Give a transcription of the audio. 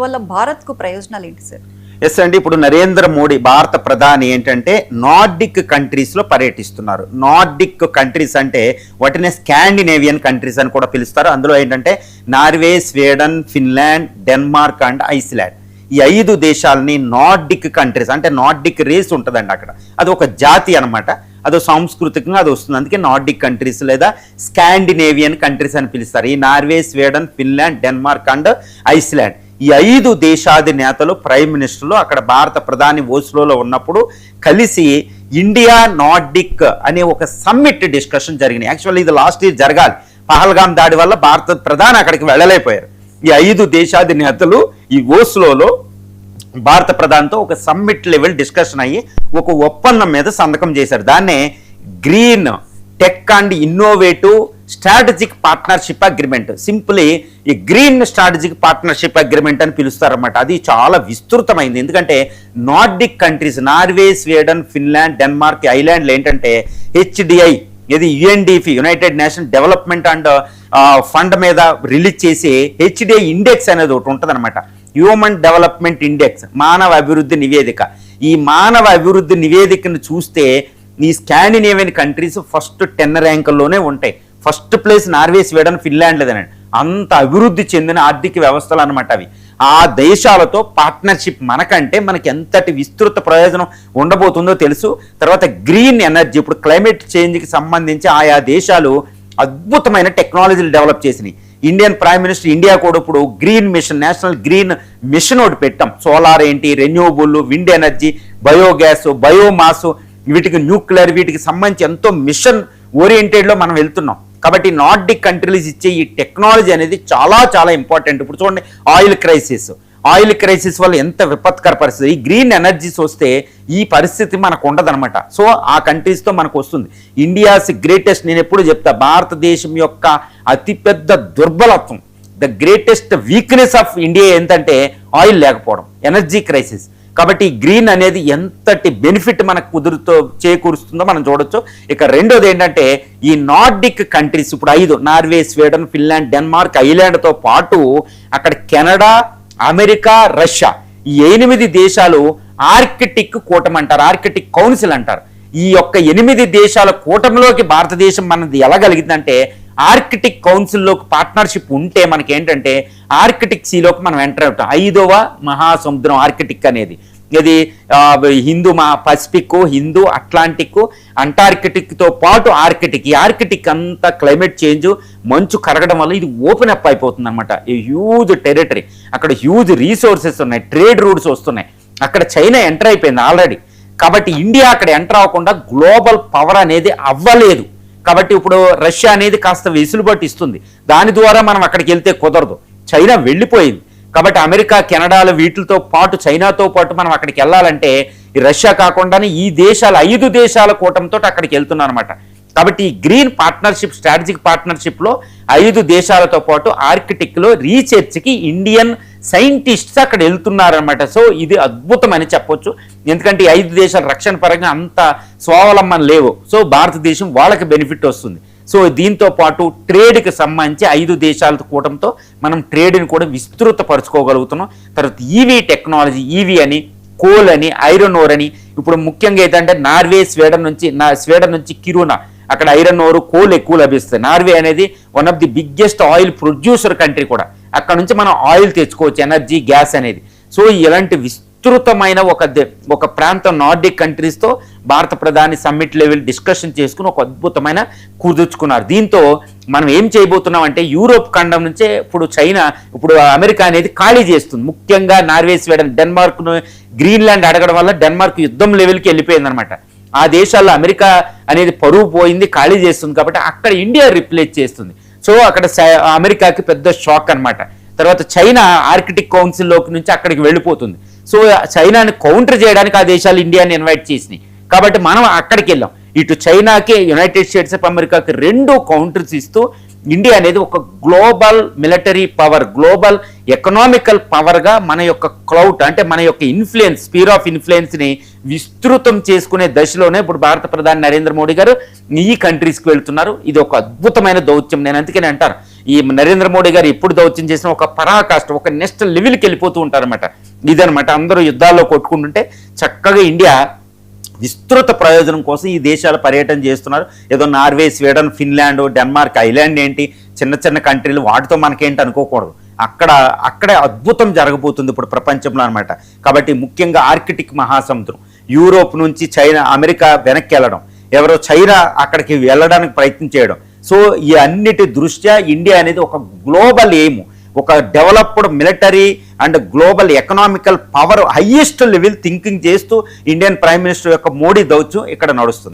వల్ల భారత్కు ప్రయోజనాలు ఏంటి సార్? ఎస్ అండి, ఇప్పుడు నరేంద్ర మోడీ భారత ప్రధాని ఏంటంటే నార్డిక్ కంట్రీస్లో పర్యటిస్తున్నారు. నార్డిక్ కంట్రీస్ అంటే వాటిని స్కాండినేవియన్ కంట్రీస్ అని కూడా పిలుస్తారు. అందులో ఏంటంటే Norway, Sweden, Finland, Denmark and Iceland. ఈ 5 దేశాలని నార్డిక్ కంట్రీస్ అంటే నార్డిక్ రేస్ ఉంటుందండి అక్కడ. అది ఒక జాతి అనమాట. అదో సాంస్కృతికంగా అది వస్తుంది. అందుకే నార్డిక్ కంట్రీస్ లేదా స్కాండినేవియన్ కంట్రీస్ అని పిలుస్తారు. ఈ Norway, Sweden, Finland, Denmark and Iceland ఈ 5 దేశాధినేతలు ప్రైమ్ మినిస్టర్లు అక్కడ భారత ప్రధాని ఓస్లోలో ఉన్నప్పుడు కలిసి ఇండియా నార్డిక్ అనే ఒక సమ్మిట్ డిస్కషన్ జరిగినాయి. యాక్చువల్లీ ఇది లాస్ట్ ఇయర్ జరగాలి. పహల్గామ్ దాడి వల్ల భారత ప్రధాని అక్కడికి వెళ్ళలేకపోయారు. ఈ 5 దేశాధినేతలు ఈ ఓస్లోలో భారత ప్రధానితో ఒక సమ్మిట్ లెవెల్ డిస్కషన్ అయ్యి ఒక ఒప్పందం మీద సంతకం చేశారు. దాన్నే green tech and innovative strategic partnership agreement, simply ఈ గ్రీన్ స్ట్రాటజిక్ పార్ట్నర్షిప్ అగ్రిమెంట్ అని పిలుస్తారన్నమాట. అది చాలా విస్తృతమైంది. ఎందుకంటే Nordic countries Norway, Sweden, Finland, Denmark, ఐలాండ్లు ఏంటంటే HDI ఇది UNDP united nation development and fund మీద రిలీజ్ చేసి HDI ఇండెక్స్ అనేది ఒకటి ఉంటుంది అనమాట. హ్యూమన్ డెవలప్మెంట్ ఇండెక్స్, మానవ అభివృద్ధి నివేదిక. ఈ మానవ అభివృద్ధి నివేదికను చూస్తే ఈ స్కాండినేవియన్ కంట్రీస్ ఫస్ట్ 10 ర్యాంకుల్లోనే ఉంటాయి. First place Norway, Sweden, Finland లేదనండి. అంత అభివృద్ధి చెందిన ఆర్థిక వ్యవస్థలు అనమాట అవి. ఆ దేశాలతో పార్ట్నర్షిప్ మనకంటే మనకి ఎంతటి విస్తృత ప్రయోజనం ఉండబోతుందో తెలుసు. తర్వాత గ్రీన్ ఎనర్జీ, ఇప్పుడు క్లైమేట్ చేంజ్కి సంబంధించి ఆయా దేశాలు అద్భుతమైన టెక్నాలజీలు డెవలప్ చేసినాయి. ఇండియన్ ప్రైమ్ మినిస్టర్ ఇండియా కూడా ఇప్పుడు green mission, national green mission ఒకటి పెట్టాం. సోలార్ ఏంటి, renewable, wind energy, biogas, biomass, వీటికి న్యూక్లియర్, వీటికి సంబంధించి ఎంతో మిషన్ ఓరియంటెడ్లో మనం వెళ్తున్నాం. కాబట్టి నార్డిక్ కంట్రీస్ ఇచ్చే ఈ టెక్నాలజీ అనేది చాలా చాలా ఇంపార్టెంట్. ఇప్పుడు చూడండి, ఆయిల్ క్రైసిస్ వల్ల ఎంత విపత్కర పరిస్థితి. ఈ గ్రీన్ ఎనర్జీస్ వస్తే ఈ పరిస్థితి మనకు ఉండదన్నమాట. సో ఆ కంట్రీస్తో మనకు వస్తుంది. ఇండియాస్ గ్రేటెస్ట్, నేను ఎప్పుడు చెప్తా, భారతదేశం యొక్క అతిపెద్ద దుర్బలత్వం, the greatest weakness of India ఏంటంటే ఆయిల్ లేకపోవడం, ఎనర్జీ క్రైసిస్. కాబట్టి గ్రీన్ అనేది ఎంతటి బెనిఫిట్ మనకు చేకూరుస్తుందో మనం చూడొచ్చు. ఇక రెండోది ఏంటంటే ఈ నార్డిక్ కంట్రీస్ ఇప్పుడు 5 నార్వే, స్వీడన్, ఫిన్లాండ్, డెన్మార్క్, ఐలాండ్తో పాటు అక్కడ కెనడా, అమెరికా, రష్యా ఈ 8 దేశాలు ఆర్కిటిక్ కూటమి అంటారు, ఆర్కిటిక్ కౌన్సిల్ అంటారు. ఈ యొక్క 8 దేశాల కూటమిలోకి భారతదేశం మనది ఎలాగలిగిందంటే ఆర్కిటిక్ కౌన్సిల్లోకి పార్ట్నర్షిప్ ఉంటే మనకి ఏంటంటే ఆర్కిటిక్ సీలోకి మనం ఎంటర్ అవుతాం. 5వ మహాసముద్రం ఆర్కిటిక్ అనేది. ఇది హిందూ పసిఫిక్, హిందూ, అట్లాంటిక్, అంటార్కిటిక్తో పాటు ఆర్కిటిక్. ఈ ఆర్కిటిక్ అంతా క్లైమేట్ చేంజ్, మంచు కరగడం వల్ల ఇది ఓపెన్ అప్ అయిపోతుంది అనమాట. ఈ హ్యూజ్ టెరిటరీ, అక్కడ హ్యూజ్ రీసోర్సెస్ ఉన్నాయి, ట్రేడ్ రూట్స్ వస్తున్నాయి. అక్కడ చైనా ఎంటర్ అయిపోయింది ఆల్రెడీ. కాబట్టి ఇండియా అక్కడ ఎంటర్ అవ్వకుండా గ్లోబల్ పవర్ అనేది అవ్వలేదు. కాబట్టి ఇప్పుడు రష్యా అనేది కాస్త వెసులుబాటు ఇస్తుంది. దాని ద్వారా మనం అక్కడికి వెళ్తే కుదరదు, చైనా వెళ్ళిపోయింది. కాబట్టి అమెరికా, కెనడాలు వీటితో పాటు చైనాతో పాటు మనం అక్కడికి వెళ్ళాలంటే ఈ రష్యా కాకుండానే ఈ దేశాలు 5 దేశాల కూటమితో అక్కడికి వెళ్తున్నాం అనమాట. కాబట్టి ఈ గ్రీన్ పార్ట్నర్షిప్, స్ట్రాటజిక్ పార్ట్నర్షిప్లో 5 దేశాలతో పాటు ఆర్కిటిక్లో రీసెర్చ్కి ఇండియన్ సైంటిస్ట్స్ అక్కడ వెళ్తున్నారనమాట. సో ఇది అద్భుతమని చెప్పొచ్చు. ఎందుకంటే ఈ 5 దేశాల రక్షణ పరంగా అంత స్వావలంబన లేవు. సో భారతదేశం వాళ్ళకి బెనిఫిట్ వస్తుంది. సో దీంతో పాటు ట్రేడ్కి సంబంధించి 5 దేశాల కూటమితో మనం ట్రేడ్ని కూడా విస్తృతపరచుకోగలుగుతున్నాం. తర్వాత ఈవీ టెక్నాలజీ, ఈవీ అని, కోల్ అని, ఐరన్ ఓర్ అని. ఇప్పుడు ముఖ్యంగా ఏంటంటే నార్వే, స్వీడన్ నుంచి కిరునా, అక్కడ ఐరన్ ఓర్, కోల్ ఎక్కువ లభిస్తుంది. నార్వే అనేది one of the biggest oil producer country కూడా. అక్కడ నుంచి మనం ఆయిల్ తెచ్చుకోవచ్చు, ఎనర్జీ, గ్యాస్ అనేది. సో ఇలాంటి విస్తృతమైన ఒక ప్రాంతం నార్డిక్ కంట్రీస్తో భారత ప్రధాని సమ్మిట్ లెవెల్ డిస్కషన్ చేసుకుని ఒక అద్భుతమైన కుదుర్చుకున్నారు. దీంతో మనం ఏం చేయబోతున్నాం అంటే యూరోప్ ఖండం నుంచే ఇప్పుడు అమెరికా అనేది ఖాళీ చేస్తుంది. ముఖ్యంగా నార్వే, స్వీడన్, డెన్మార్క్, గ్రీన్లాండ్ అడగడం వల్ల డెన్మార్క్ యుద్ధం లెవెల్కి వెళ్ళిపోయింది అనమాట. ఆ దేశాల్లో అమెరికా అనేది పరువు పోయింది, ఖాళీ చేస్తుంది. కాబట్టి అక్కడ ఇండియా రిప్లేస్ చేస్తుంది. సో అక్కడ అమెరికాకి పెద్ద షాక్ అనమాట. తర్వాత చైనా ఆర్కిటిక్ కౌన్సిల్లోకి నుంచి అక్కడికి వెళ్ళిపోతుంది. సో చైనాని కౌంటర్ చేయడానికి ఆ దేశాలు ఇండియాని ఇన్వైట్ చేసినాయి. కాబట్టి మనం అక్కడికి వెళ్ళాం. ఇటు చైనాకి, యునైటెడ్ స్టేట్స్ ఆఫ్ అమెరికాకి 2 కౌంటర్స్ ఇస్తూ ఇండియా అనేది ఒక global military power, global economical పవర్గా మన యొక్క క్లౌట్ అంటే మన యొక్క ఇన్ఫ్లుయెన్స్, స్పీర్ ఆఫ్ ఇన్ఫ్లుయెన్స్ని విస్తృతం చేసుకునే దశలోనే ఇప్పుడు భారత ప్రధాని నరేంద్ర మోడీ గారు ఈ కంట్రీస్కి వెళ్తున్నారు. ఇది ఒక అద్భుతమైన దౌత్యం. నేను అందుకని అంటాను ఈ నరేంద్ర మోడీ గారు ఎప్పుడు దౌత్యం చేసినా ఒక పరాకాష్ట, ఒక నెక్స్ట్ లెవెల్కి వెళ్ళిపోతూ ఉంటారన్నమాట. ఇదనమాట, అందరూ యుద్ధాల్లో కొట్టుకుంటుంటే చక్కగా ఇండియా విస్తృత ప్రయోజనం కోసం ఈ దేశాల పర్యటన చేస్తున్నారు. ఏదో Norway, Sweden, Finland, Denmark, island ఏంటి చిన్న చిన్న కంట్రీలు, వాటితో మనకేంటి అనుకోకూడదు. అక్కడే అద్భుతం జరగబోతుంది ఇప్పుడు ప్రపంచంలో అనమాట. కాబట్టి ముఖ్యంగా ఆర్కిటిక్ మహాసముద్రం, యూరోప్ నుంచి చైనా, అమెరికా వెనక్కి వెళ్ళడం, ఎవరో చైనా అక్కడికి వెళ్ళడానికి ప్రయత్నం చేయడం. సో ఈ అన్నిటి దృష్ట్యా ఇండియా అనేది ఒక గ్లోబల్ ఎయిమ్, ఒక developed military and global economical power highest level thinking చేస్తూ ఇండియన్ ప్రైమ్ మినిస్టర్ యొక్క మోడీ దౌత్యం ఇక్కడ నడుస్తుంది.